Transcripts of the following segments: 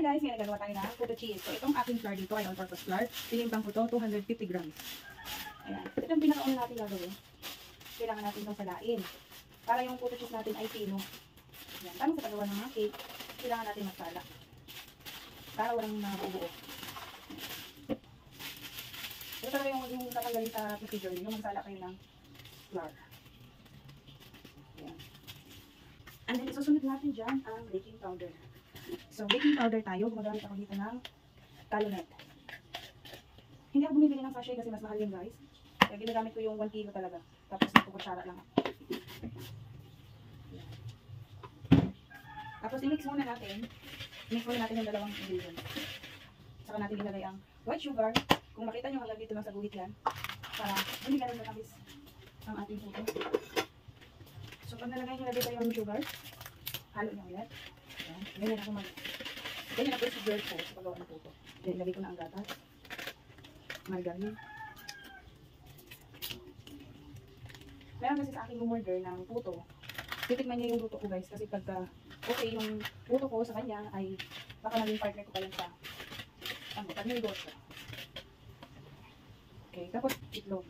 Hi guys, ngayon nagagawa tayo ng puto cheese. So itong aking flour dito ay all-purpose flour. Tinimpang ko to, 250 grams. Ayan. Ito yung pinakauna natin gagawin. Kailangan natin itong salain. Para yung puto cheese natin ay pino. Ayan. Paano sa paggawa ng mga cake, kailangan natin magsala. Para walang mabubuo. Ito talaga yung tatanggalin sa procedure nyo. Yung magsala kayo ng flour. Ayan. And then isusunod natin dyan ang baking powder. So, baking powder tayo. Gumagamit ako dito ng Calumet. Hindi ako bumibili ng sachet kasi mas mahal yun guys. Kaya ginagamit ko yung 1 kilo talaga. Tapos nagkukutsara lang ako. Tapos i-mix muna natin. I-mix muna natin yung dalawang ingredients. Saka natin ilagay ang white sugar. Kung makita nyo hanggang dito lang sa guhit yan. Para hindi ganun matamis ang ating puto. So, pag nalagay nyo na dito yung sugar, halo nyo ulit. Ganyan ako procedure ko sa paggawa ng puto. Then, ilagay ko na ang gatas. Margarine. Meron kasi sa aking umorder ng puto. Titikman niya yung luto ko guys. Kasi pagka okay yung puto ko sa kanya ay baka maging partner ko pa yan sa pag-negosyo. Okay, tapos itlog.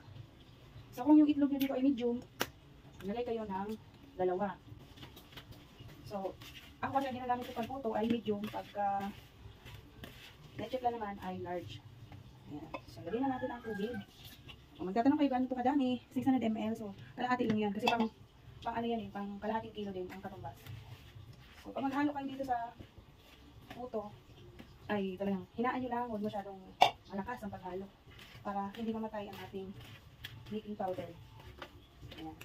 So kung yung itlog nyo dito ay medium, nalagay kayo ng 2. So, ako kasi ang ginagamit ko pag puto ay medium. Pagka leche plan naman ay large. Ayan. So, lagyan na natin ang tubig. Kung magtatanong kayo gaano ito kadami, 600 ml. So, kalahati lang yan. Kasi pang ano yan eh, pang kalahating kilo din ang katumbas. So, pag maghalo kayo dito sa puto, ay talagang hinaan nyo lang. Huwag masyadong malakas ang paghalo. Para hindi mamatay ang ating baking powder. Ayan.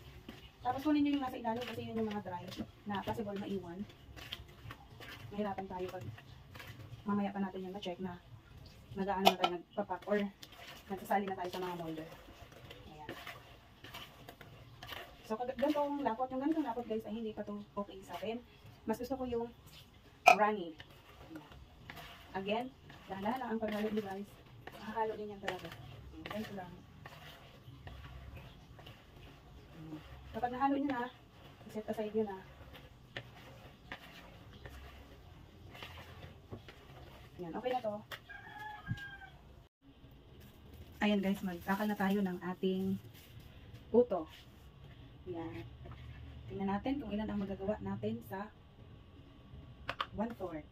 Tapos kunin nyo yung nasa ilalim kasi yun yung mga dry na possible maiwan. Mahirapan tayo pag mamaya pa natin yung na-check na nag-aano na tayo nagpapak or nagsasali na tayo sa mga molder. Ayan. So, ganitong lapot, yung ganitong lapot guys ay hindi pa to okay sa akin. Mas gusto ko yung runny. Again, dahan-dahan lang ang paghalo nyo guys. Makahalo din yan talaga. Ganito lang. Kapag nahalo nyo na, set aside nyo na. Yan, okay na to. Ayan guys, magtakal na tayo ng ating puto. Yan. Tingnan natin kung ilan ang magagawa natin sa 1/4.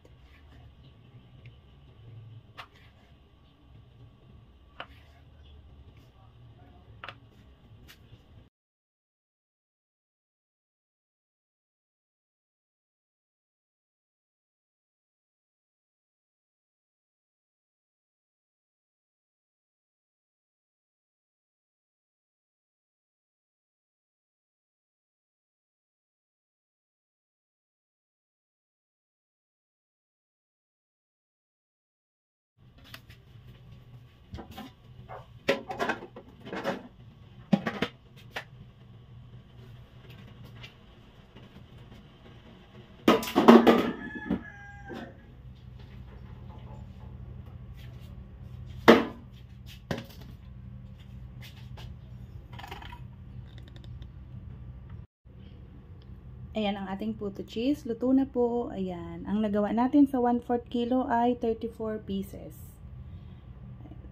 Ayan ang ating puto cheese. Luto na po. Ayan. Ang nagawa natin sa 1/4 kilo ay 34 pieces.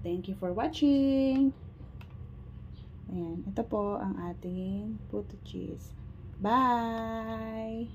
Thank you for watching. Ayan. Ito po ang ating puto cheese. Bye!